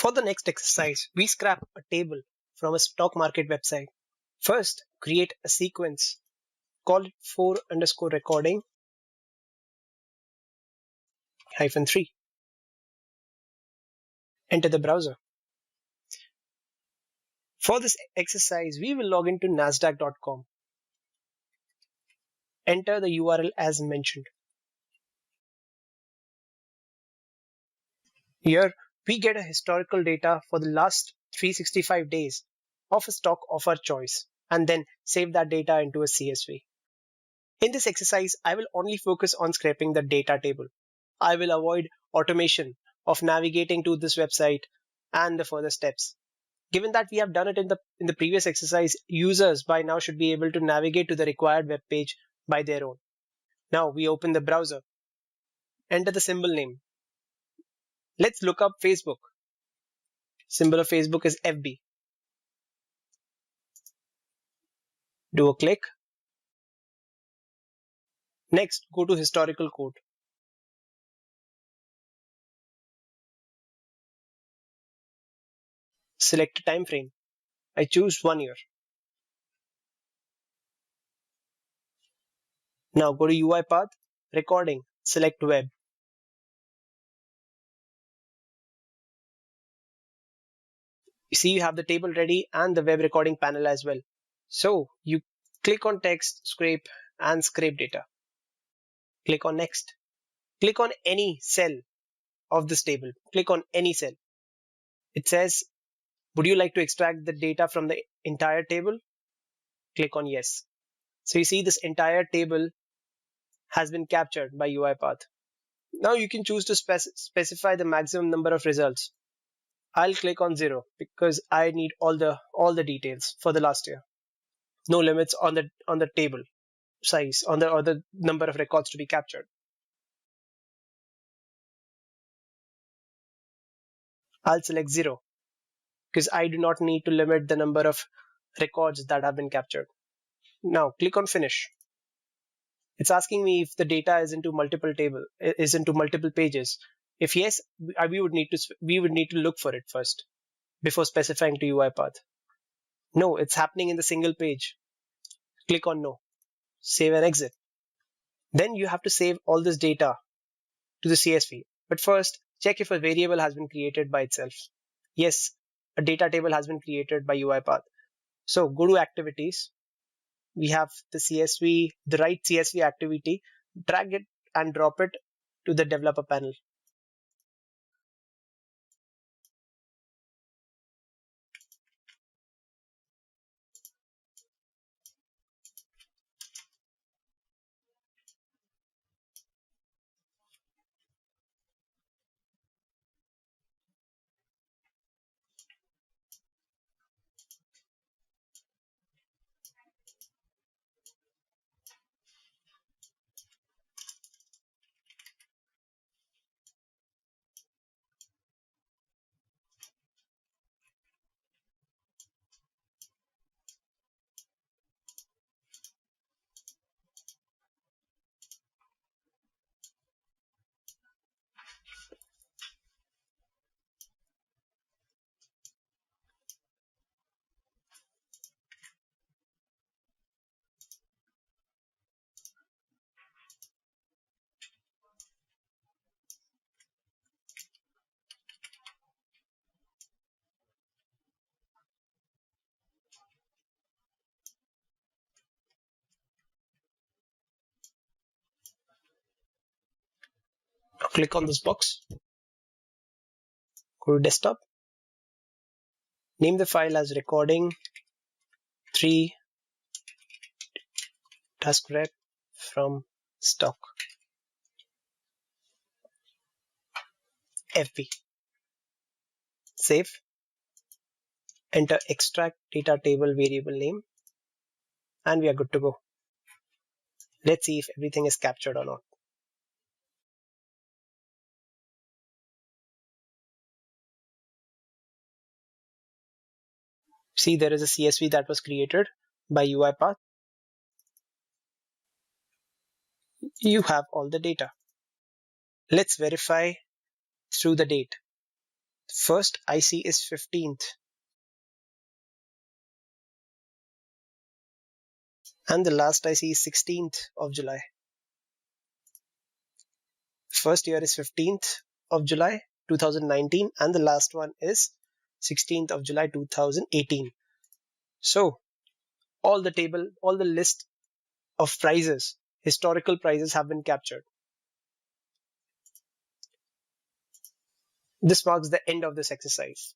For the next exercise, we scrap a table from a stock market website. First, create a sequence. Call it for_recording -3. Enter the browser. For this exercise, we will log into nasdaq.com. Enter the URL as mentioned. Here, we get a historical data for the last 365 days of a stock of our choice, and then save that data into a CSV. In this exercise, I will only focus on scraping the data table. I will avoid automation of navigating to this website and the further steps. Given that we have done it in the previous exercise, users by now should be able to navigate to the required web page by their own. Now we open the browser. Enter the symbol name. Let's look up Facebook. Symbol of Facebook is FB. Do a click. Next, go to historical code. Select a time frame. I choose 1 year. Now go to UiPath, recording, select web. You see you have the table ready and the web recording panel as well. So you click on text, scrape and scrape data. Click on next. Click on any cell of this table. Click on any cell. It says, would you like to extract the data from the entire table? Click on yes. So you see this entire table has been captured by UiPath. Now you can choose to specify the maximum number of results. I'll click on 0 because I need all the details for the last year. No limits on the table size or the number of records to be captured. I'll select 0 because I do not need to limit the number of records that have been captured. Now click on finish. It's asking me if the data is into multiple pages. If yes, we would need to look for it first before specifying to UiPath. No, it's happening in the single page. Click on no. Save and exit. Then you have to save all this data to the CSV. But first, check if a variable has been created by itself. Yes, a data table has been created by UiPath. So go to activities. We have the CSV, the right CSV activity. Drag it and drop it to the developer panel. Click on this box. Go to desktop. Name the file as recording 3 task rep from stock FB. Save. Enter extract data table variable name and we are good to go. Let's see if everything is captured or not. See, there is a CSV that was created by UiPath. You have all the data. Let's verify through the date. First IC is 15th. And the last IC is 16th of July. First year is 15th of July 2019 and the last one is 16th of July 2018. So all the list of prices, historical prices have been captured. This marks the end of this exercise.